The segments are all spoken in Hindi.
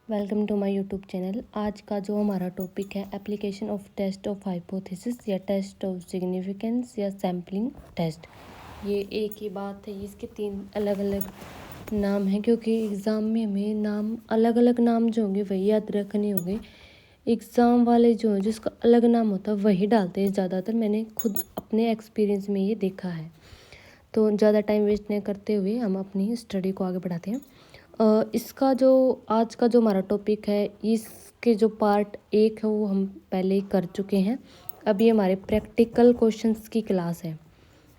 Welcome to my YouTube channel. आज का जो हमारा टॉपिक है application of test of hypothesis या टेस्ट ऑफ सिग्निफिकेंस या सैम्पलिंग टेस्ट। ये एक ही बात है, इसके तीन अलग अलग नाम हैं क्योंकि एग्ज़ाम में हमें नाम अलग अलग नाम जो होंगे वही याद रखने होंगे। एग्ज़ाम वाले जो हैं जिसका अलग नाम होता है वही डालते हैं ज़्यादातर। मैंने खुद अपने एक्सपीरियंस में ये देखा है। तो ज़्यादा टाइम वेस्ट नहीं करते हुए हम अपनी स्टडी को आगे बढ़ाते हैं। इसका जो आज का जो हमारा टॉपिक है इसके जो पार्ट 1 है वो हम पहले ही कर चुके हैं। अब ये हमारे प्रैक्टिकल क्वेश्चंस की क्लास है।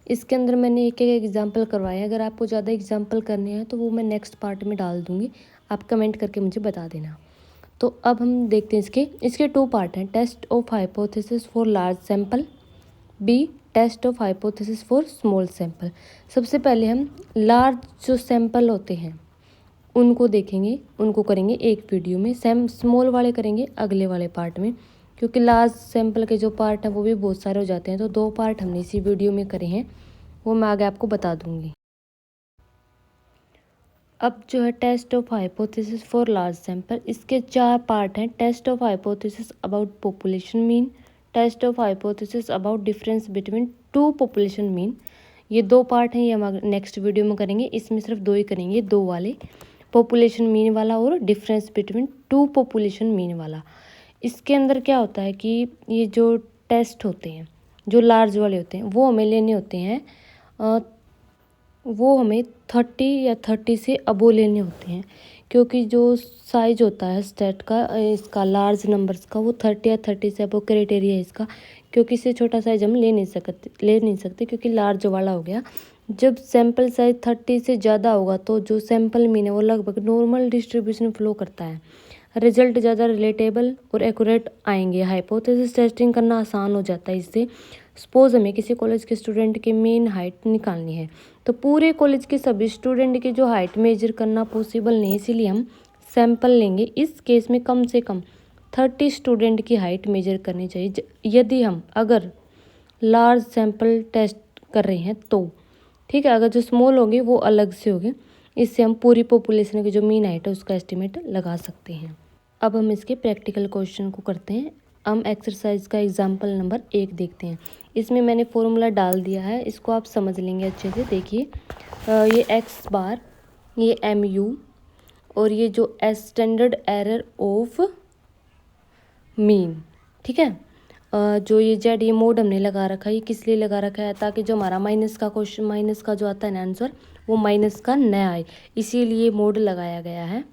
इसके अंदर मैंने एक एक एग्जांपल करवाए हैं। अगर आपको ज़्यादा एग्जांपल करने हैं तो वो मैं नेक्स्ट पार्ट में डाल दूँगी, आप कमेंट करके मुझे बता देना। तो अब हम देखते हैं इसके 2 पार्ट हैं। Test of hypothesis for large sample, B test of hypothesis for small sample. सबसे पहले हम लार्ज जो सैंपल होते हैं उनको देखेंगे, उनको करेंगे एक वीडियो में। स्मॉल वाले करेंगे अगले वाले पार्ट में, क्योंकि लार्ज सैंपल के जो पार्ट हैं वो भी बहुत सारे हो जाते हैं। तो 2 पार्ट हमने इसी वीडियो में करे हैं, वो मैं आगे आपको बता दूंगी। अब जो है test of hypothesis for large sample, इसके 4 पार्ट हैं। Test of hypothesis about population mean, test of hypothesis about difference between 2 population mean. ये 2 पार्ट हैं, ये हम नेक्स्ट वीडियो में करेंगे। इसमें सिर्फ 2 ही करेंगे, 2 वाले, पॉपुलेशन मीन वाला और डिफरेंस बिटवीन 2 पॉपुलेशन मीन वाला। इसके अंदर क्या होता है कि ये जो टेस्ट होते हैं जो लार्ज वाले होते हैं वो हमें लेने होते हैं, वो हमें 30 या 30 से अबो लेने होते हैं, क्योंकि जो साइज होता है स्टेट का इसका लार्ज नंबर्स का वो 30 या 30 से अबो क्राइटेरिया है इसका, क्योंकि इससे छोटा साइज हम ले नहीं सकते क्योंकि लार्ज वाला हो गया। जब सैंपल साइज 30 से ज़्यादा होगा तो जो सैंपल मीन है वो लगभग नॉर्मल डिस्ट्रीब्यूशन फ्लो करता है, रिजल्ट ज़्यादा रिलेटेबल और एक्यूरेट आएंगे। हाइपोथेसिस टेस्टिंग करना आसान हो जाता है इससे। सपोज हमें किसी कॉलेज के स्टूडेंट की मेन हाइट निकालनी है, तो पूरे कॉलेज के सभी स्टूडेंट की जो हाइट मेजर करना पॉसिबल नहीं, इसीलिए हम सैंपल लेंगे। इस केस में कम से कम 30 स्टूडेंट की हाइट मेजर करनी चाहिए यदि हम अगर लार्ज सैंपल टेस्ट कर रहे हैं तो। ठीक है, अगर जो स्मॉल होंगे वो अलग से होंगे। इससे हम पूरी पॉपुलेशन की जो मीन हाइट है उसका एस्टिमेट लगा सकते हैं। अब हम इसके प्रैक्टिकल क्वेश्चन को करते हैं। हम एक्सरसाइज का एग्जाम्पल नंबर 1 देखते हैं। इसमें मैंने फॉर्मूला डाल दिया है, इसको आप समझ लेंगे अच्छे से। देखिए ये एक्स बार, ये एम यू और ये जो स्टैंडर्ड एरर ऑफ मीन। ठीक है, जो ये जेड ये मोड हमने लगा रखा है, ये किस लिए लगा रखा है, ताकि जो हमारा माइनस का क्वेश्चन माइनस का जो आता है ना आंसर वो माइनस का न आए, इसीलिए मोड लगाया गया है।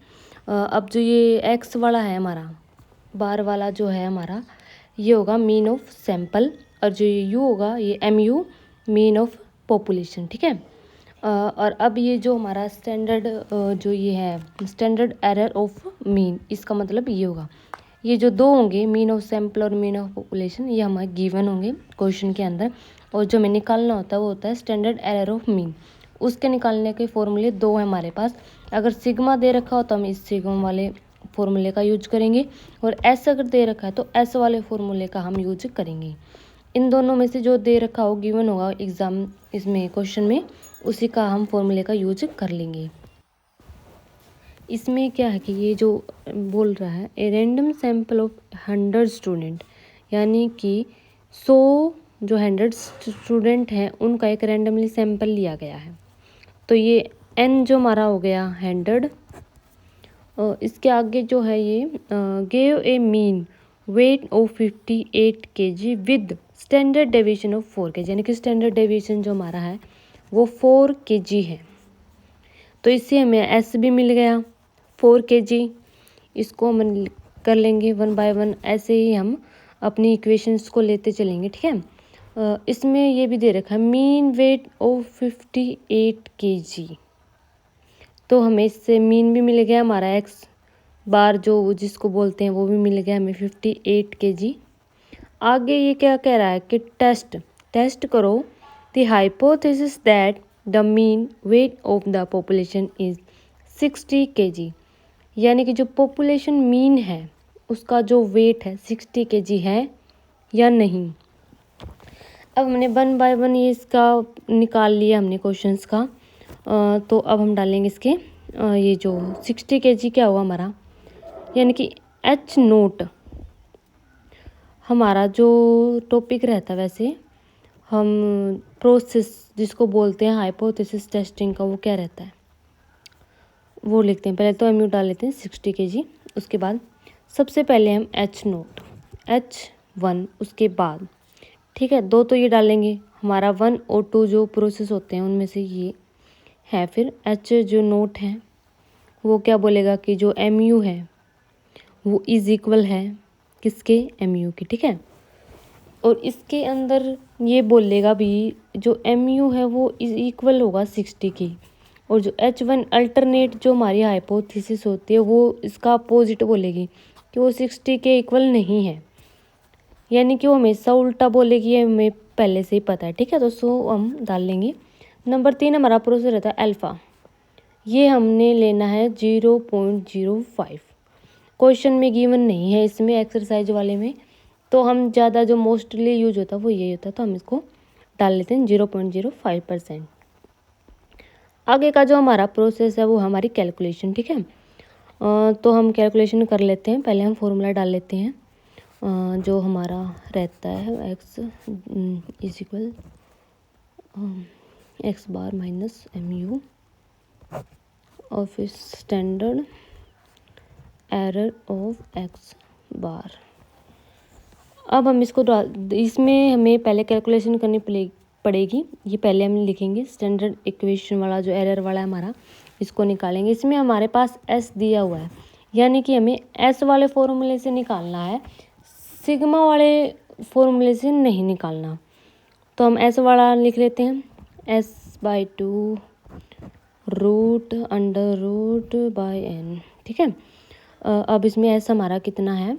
अब जो ये एक्स वाला है हमारा बार वाला जो है हमारा, ये होगा मीन ऑफ सैंपल, और जो ये यू होगा ये M U mean of population. ठीक है, और अब ये जो हमारा स्टैंडर्ड जो ये है स्टैंडर्ड एरर ऑफ मीन, इसका मतलब ये होगा, ये जो 2 होंगे मीन ऑफ सैंपल और मीन ऑफ पॉपुलेशन, ये हमारे गिवन होंगे क्वेश्चन के अंदर। और जो हमें निकालना होता है वो होता है स्टैंडर्ड एरर ऑफ मीन। उसके निकालने के फॉर्मूले 2 हैं हमारे पास। अगर सिग्मा दे रखा हो तो हम इस सिग्मा वाले फॉर्मूले का यूज करेंगे, और एस अगर दे रखा है तो एस वाले फॉर्मूले का हम यूज करेंगे। इन दोनों में से जो दे रखा हो गिवन होगा एग्जाम इसमें क्वेश्चन में, उसी का हम फॉर्मूले का यूज कर लेंगे। इसमें क्या है कि ये जो बोल रहा है a random sample of 100 student, यानी कि 100 जो 100 स्टूडेंट हैं उनका एक रैंडमली सैंपल लिया गया है। तो ये एन जो हमारा हो गया 100, इसके आगे जो है ये gave a mean weight of 58 kg with standard deviation of 4 kg, यानी कि स्टैंडर्ड डेविएशन जो हमारा है वो 4 kg है। तो इससे हमें एस भी मिल गया 4 kg। इसको हम कर लेंगे 1 बाय 1, ऐसे ही हम अपनी इक्वेशंस को लेते चलेंगे। ठीक है, इसमें ये भी दे रखा है मीन वेट ऑफ 58 kg, तो हमें इससे मीन भी मिल गया, हमारा एक्स बार जो जिसको बोलते हैं वो भी मिल गया हमें 58 kg। आगे ये क्या कह रहा है कि टेस्ट करो the hypothesis that the mean weight of the population is 60 kg, यानी कि जो पॉपुलेशन मीन है उसका जो वेट है 60 kg है या नहीं। अब हमने 1 बाय 1 ये इसका निकाल लिया हमने क्वेश्चंस का। तो अब हम डालेंगे इसके ये जो 60 kg क्या हुआ हमारा, यानी कि एच नोट हमारा जो टॉपिक रहता है, वैसे हम प्रोसेस जिसको बोलते हैं हाइपोथेसिस टेस्टिंग का, वो क्या रहता है वो लिखते हैं। पहले तो एम यू डाल लेते हैं 60 kg। उसके बाद सबसे पहले हम एच नोट H1, उसके बाद ठीक है 2 तो ये डालेंगे, हमारा 1 और 2 जो प्रोसेस होते हैं उनमें से ये है। फिर एच जो नोट है वो क्या बोलेगा कि जो एम यू है वो इज इक्वल है किसके, एम यू के, ठीक है। और इसके अंदर ये बोलेगा भी जो एम यू है वो इज इक्वल होगा 60 की, और जो H1 अल्टरनेट जो हमारी हाइपोथेसिस होती है वो इसका अपोजिट बोलेगी कि वो 60 के इक्वल नहीं है, यानी कि वो हमेशा उल्टा बोलेगी, ये हमें पहले से ही पता है, ठीक है। तो सो हम डाल लेंगे। नंबर 3 हमारा प्रोसेस रहता है अल्फ़ा, ये हमने लेना है 0.05। क्वेश्चन में गिवन नहीं है इसमें, एक्सरसाइज वाले में, तो हम ज़्यादा जो मोस्टली यूज होता है वो यही होता है, तो हम इसको डाल लेते हैं 0.05%। आगे का जो हमारा प्रोसेस है वो हमारी कैलकुलेशन, ठीक है। तो हम कैलकुलेशन कर लेते हैं। पहले हम फॉर्मूला डाल लेते हैं, जो हमारा रहता है x is equal X bar minus M U और फिर standard error of X bar. अब हम इसको इसमें हमें पहले कैलकुलेशन करनी पड़ेगी। ये पहले हम लिखेंगे स्टैंडर्ड इक्वेशन वाला जो एरर वाला है हमारा, इसको निकालेंगे। इसमें हमारे पास एस दिया हुआ है, यानी कि हमें एस वाले फॉर्मूले से निकालना है, सिग्मा वाले फॉर्मूले से नहीं निकालना। तो हम एस वाला लिख लेते हैं, S/2 root under root by n, ठीक है। अब इसमें एस हमारा कितना है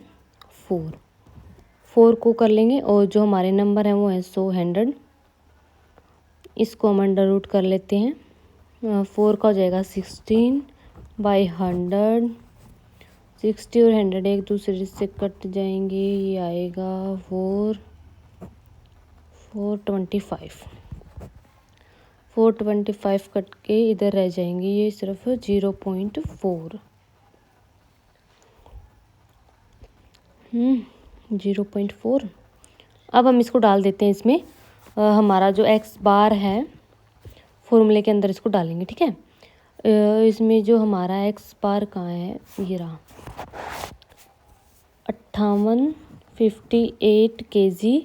4 को कर लेंगे, और जो हमारे नंबर हैं वो है 100। इसको हम अंडर रूट कर लेते हैं, 4 का हो जाएगा 16/100। 60 और 100 एक दूसरे से कट जाएंगे, ये आएगा 425। 425 कट के इधर रह जाएंगे, ये सिर्फ 0.4 0.4। अब हम इसको डाल देते हैं इसमें, हमारा जो एक्स बार है फॉर्मूले के अंदर इसको डालेंगे, ठीक है। इसमें जो हमारा एक्स बार कहाँ है, ये रहा 5858 kg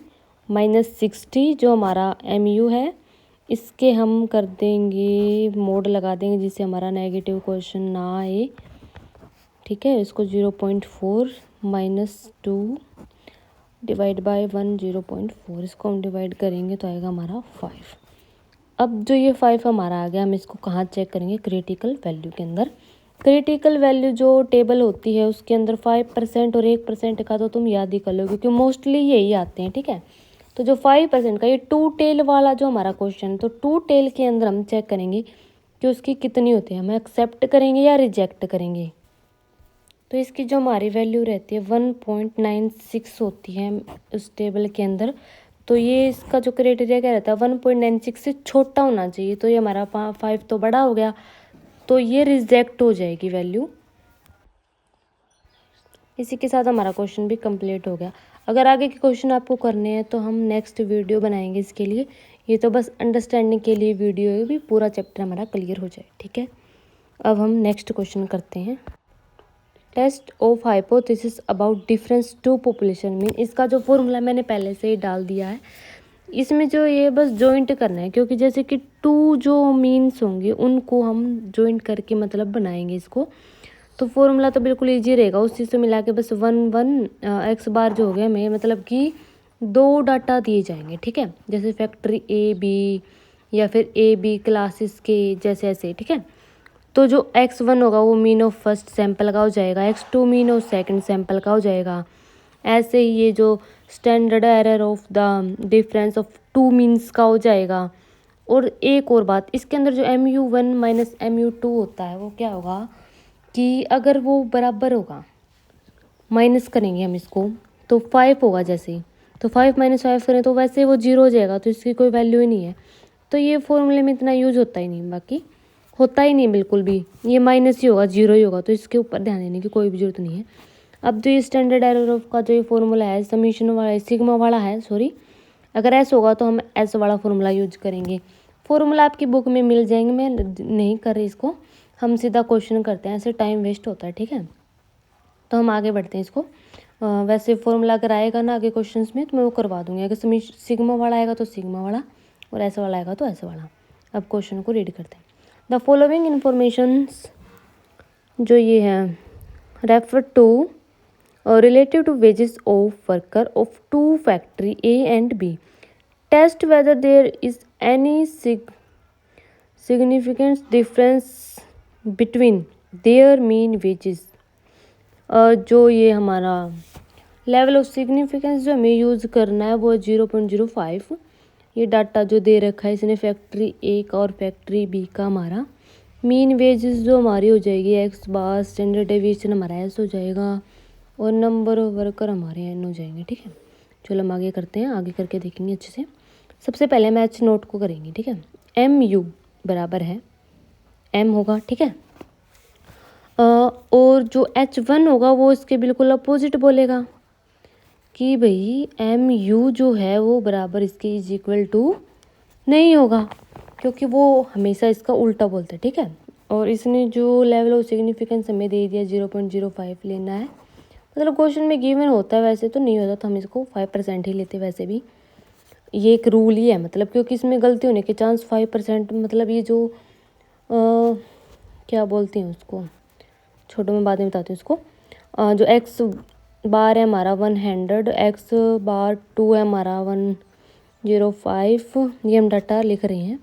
माइनस 60 जो हमारा एम यू है, इसके हम कर देंगे मोड लगा देंगे जिससे हमारा नेगेटिव क्वेश्चन ना आए, ठीक है। इसको 0.4 माइनस 2 डिवाइड बाय 1 0.4, इसको हम डिवाइड करेंगे तो आएगा हमारा 5। अब जो ये 5 हमारा आ गया, हम इसको कहाँ चेक करेंगे, क्रिटिकल वैल्यू के अंदर। क्रिटिकल वैल्यू जो टेबल होती है उसके अंदर 5% और 1% का तो तुम याद ही कर लो, क्योंकि मोस्टली यही आते हैं, ठीक है। तो जो 5% का ये 2 टेल वाला जो हमारा क्वेश्चन, तो 2 टेल के अंदर हम चेक करेंगे कि उसकी कितनी होती है, हम एक्सेप्ट करेंगे या रिजेक्ट करेंगे। तो इसकी जो हमारी वैल्यू रहती है 1.96 होती है उस टेबल के अंदर। तो ये इसका जो क्राइटेरिया क्या रहता है, 1.96 से छोटा होना चाहिए। तो ये हमारा 5 तो बड़ा हो गया, तो ये रिजेक्ट हो जाएगी वैल्यू। इसी के साथ हमारा क्वेश्चन भी कंप्लीट हो गया। अगर आगे के क्वेश्चन आपको करने हैं तो हम नेक्स्ट वीडियो बनाएंगे इसके लिए। ये तो बस अंडरस्टैंडिंग के लिए वीडियो है, भी पूरा चैप्टर हमारा क्लियर हो जाए, ठीक है। अब हम नेक्स्ट क्वेश्चन करते हैं। Test of hypothesis about difference two population mean, इसका जो फॉर्मूला मैंने पहले से ही डाल दिया है। इसमें जो ये बस जॉइंट करना है, क्योंकि जैसे कि 2 जो मीन्स होंगे उनको हम जॉइंट करके मतलब बनाएंगे इसको। तो फॉर्मूला तो बिल्कुल इजी रहेगा, उस चीज़ से मिला के बस 1 एक्स बार जो हो गया हमें, मतलब कि 2 डाटा दिए जाएंगे, ठीक है। जैसे फैक्ट्री A/B या फिर A/B क्लासेस के जैसे ऐसे, ठीक है। तो जो x1 होगा वो मीन ऑफ फर्स्ट सैंपल का हो जाएगा, x2 mean of second sample का हो जाएगा। ऐसे ही ये जो standard error of the difference of 2 means का हो जाएगा। और एक और बात, इसके अंदर जो MU1 माइनस MU2 होता है वो क्या होगा कि अगर वो बराबर होगा, माइनस करेंगे हम इसको तो 5 होगा जैसे, तो 5 माइनस 5 करें तो वैसे वो 0 हो जाएगा, तो इसकी कोई वैल्यू ही नहीं है। तो ये फॉर्मूले में इतना यूज होता ही नहीं, बाकी होता ही नहीं बिल्कुल भी, ये माइनस ही होगा, 0 ही होगा। तो इसके ऊपर ध्यान देने की कोई भी जरूरत नहीं है। अब जो ये स्टैंडर्ड एरर ऑफ का जो ये फॉर्मूला है समीशन वाला सिग्मा वाला है, सॉरी, अगर एस होगा तो हम एस वाला फॉर्मूला यूज करेंगे। फॉर्मूला आपकी बुक में मिल जाएंगे, मैं नहीं कर रही इसको, हम सीधा क्वेश्चन करते हैं, ऐसे टाइम वेस्ट होता है, ठीक है। तो हम आगे बढ़ते हैं इसको। वैसे फॉर्मूला अगर आएगा ना आगे क्वेश्चंस में तो मैं वो करवा दूंगी, अगर सिग्मा वाला आएगा तो सिग्मा वाला और ऐसा वाला आएगा तो ऐसा वाला। अब क्वेश्चन को रीड करते हैं। द फॉलोइंग इन्फॉर्मेशंस जो ये है refer to relative to wages of worker of two factory A and B, test whether there is any significant difference between their mean wages. जो ये हमारा लेवल ऑफ सिग्निफिकेंस जो हमें यूज़ करना है वो है 0.05। ये डाटा जो दे रखा है इसने फैक्ट्री ए का और फैक्ट्री बी का। हमारा मीन वेजेस जो हमारी हो जाएगी एक्स बार, स्टैंडर्ड डेविएशन हमारा एस हो जाएगा और नंबर ऑफ वर्कर हमारे एन हो जाएंगे, ठीक है। चलो हम आगे करते हैं, आगे करके देखेंगे अच्छे से। सबसे पहले हम एच नोट को करेंगे, ठीक है। एम यू बराबर है एम होगा, ठीक है। और जो H1 होगा वो इसके बिल्कुल अपोजिट बोलेगा कि भाई एम यू जो है वो बराबर इसके इज इक्वल टू नहीं होगा, क्योंकि वो हमेशा इसका उल्टा बोलता है, ठीक है। और इसने जो लेवल ऑफ सिग्निफिकेंस हमें दे दिया 0.05 लेना है, मतलब क्वेश्चन में गिवन होता है, वैसे तो नहीं होता तो हम इसको 5% ही लेते। वैसे भी ये एक रूल ही है, मतलब क्योंकि इसमें गलती होने के चांस 5%, मतलब ये जो क्या बोलते हैं उसको, छोटो मैं बाद में बताती हूँ उसको। जो एक्स बार है हमारा 100, एक्स बार 2 है हमारा 105, ये हम डाटा लिख रहे हैं।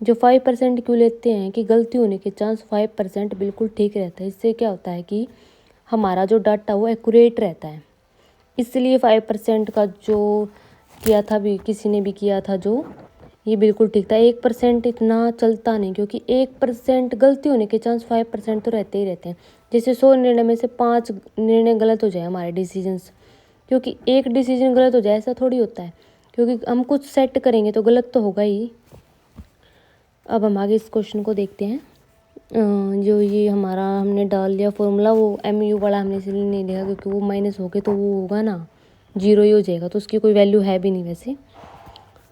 जो 5% क्यों लेते हैं कि गलती होने के चांस 5% बिल्कुल ठीक रहता है। इससे क्या होता है कि हमारा जो डाटा वो एक्यूरेट रहता है, इसलिए 5% का जो किया था भी किसी ने भी किया था जो ये बिल्कुल ठीक था। 1% इतना चलता नहीं, क्योंकि 1% गलती होने के चांस 5% तो रहते ही रहते हैं। जैसे 100 निर्णय में से 5 निर्णय गलत हो जाए हमारे डिसीजंस, क्योंकि एक डिसीजन गलत हो जाए ऐसा थोड़ी होता है, क्योंकि हम कुछ सेट करेंगे तो गलत तो होगा ही। अब हम आगे इस क्वेश्चन को देखते हैं। जो ये हमारा हमने डाल लिया फॉर्मूला, वो एम यू वाला हमने इसलिए नहीं लिखा क्योंकि वो माइनस हो गए तो वो होगा ना 0 ही हो जाएगा, तो उसकी कोई वैल्यू है भी नहीं वैसे।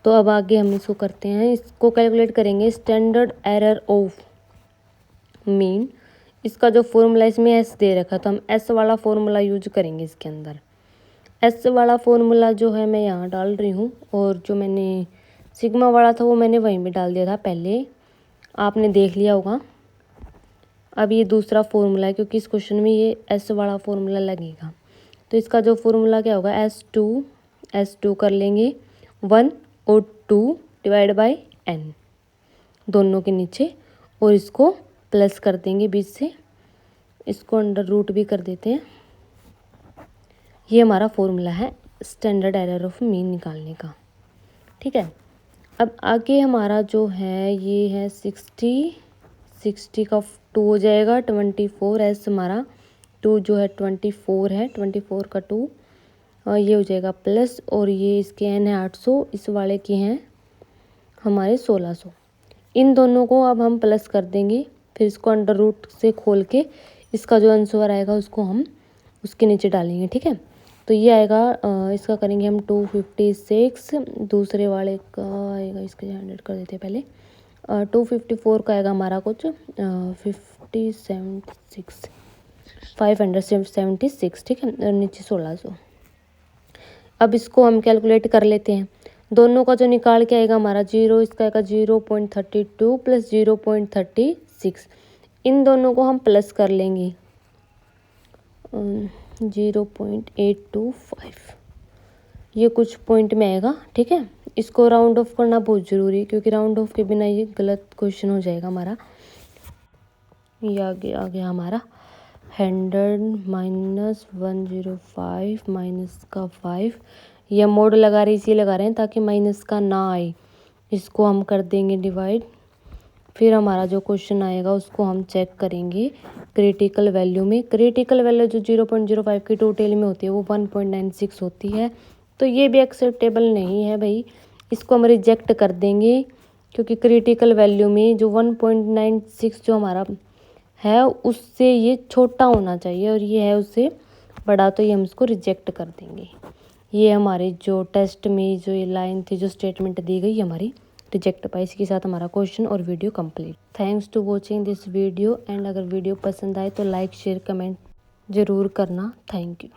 तो अब आगे हम इसको करते हैं, इसको कैलकुलेट करेंगे। स्टैंडर्ड एरर ऑफ मीन, इसका जो फॉर्मूला इसमें एस दे रखा तो हम एस वाला फॉर्मूला यूज करेंगे इसके अंदर। एस वाला फॉर्मूला जो है मैं यहाँ डाल रही हूँ, और जो मैंने सिग्मा वाला था वो मैंने वहीं पे डाल दिया था पहले, आपने देख लिया होगा। अब ये दूसरा फॉर्मूला है, क्योंकि इस क्वेश्चन में ये एस वाला फॉर्मूला लगेगा। तो इसका जो फॉर्मूला क्या होगा, S2 कर लेंगे 1 और 2 डिवाइड बाय n दोनों के नीचे, और इसको प्लस कर देंगे बीच से, इसको अंडर रूट भी कर देते हैं। ये हमारा फॉर्मूला है स्टैंडर्ड एरर ऑफ मीन निकालने का, ठीक है। अब आगे हमारा जो है ये है 60 का 2 हो जाएगा 24, एस हमारा 2 जो है 24 है, 24 का 2 और ये हो जाएगा प्लस, और ये इसके एन है 800, इस वाले के हैं हमारे 1600। इन दोनों को अब हम प्लस कर देंगे, फिर इसको अंडर रूट से खोल के इसका जो आंसर आएगा उसको हम उसके नीचे डालेंगे, ठीक है। तो ये आएगा, इसका करेंगे हम 256, दूसरे वाले का आएगा, इसके 100 कर देते हैं पहले। 254 का आएगा हमारा कुछ 576, ठीक है, और नीचे 1600। अब इसको हम कैलकुलेट कर लेते हैं, दोनों का जो निकाल के आएगा हमारा 0, इसका आएगा 0.32 प्लस 0.36, इन दोनों को हम प्लस कर लेंगे 0.825, ये कुछ पॉइंट में आएगा, ठीक है। इसको राउंड ऑफ करना बहुत ज़रूरी है, क्योंकि राउंड ऑफ के बिना ये गलत क्वेश्चन हो जाएगा हमारा। ये आगे आ गया हमारा 100 माइनस 105 माइनस का 5, यह मोड लगा रहे इसलिए लगा रहे हैं ताकि माइनस का ना आए। इसको हम कर देंगे डिवाइड, फिर हमारा जो क्वेश्चन आएगा उसको हम चेक करेंगे क्रिटिकल वैल्यू में। क्रिटिकल वैल्यू जो 0.05 की टोटल में होती है वो 1.96 होती है, तो ये भी एक्सेप्टेबल नहीं है भाई, इसको हम रिजेक्ट कर देंगे, क्योंकि क्रिटिकल वैल्यू में जो 1.96 जो हमारा है उससे ये छोटा होना चाहिए, और ये है उससे बड़ा तो ये हम इसको रिजेक्ट कर देंगे। ये हमारे जो टेस्ट में जो ये लाइन थी, जो स्टेटमेंट दी गई, हमारी रिजेक्ट पाई। इसके साथ हमारा क्वेश्चन और video complete. Thanks to watching this video and अगर वीडियो पसंद आए तो लाइक शेयर कमेंट ज़रूर करना। Thank you.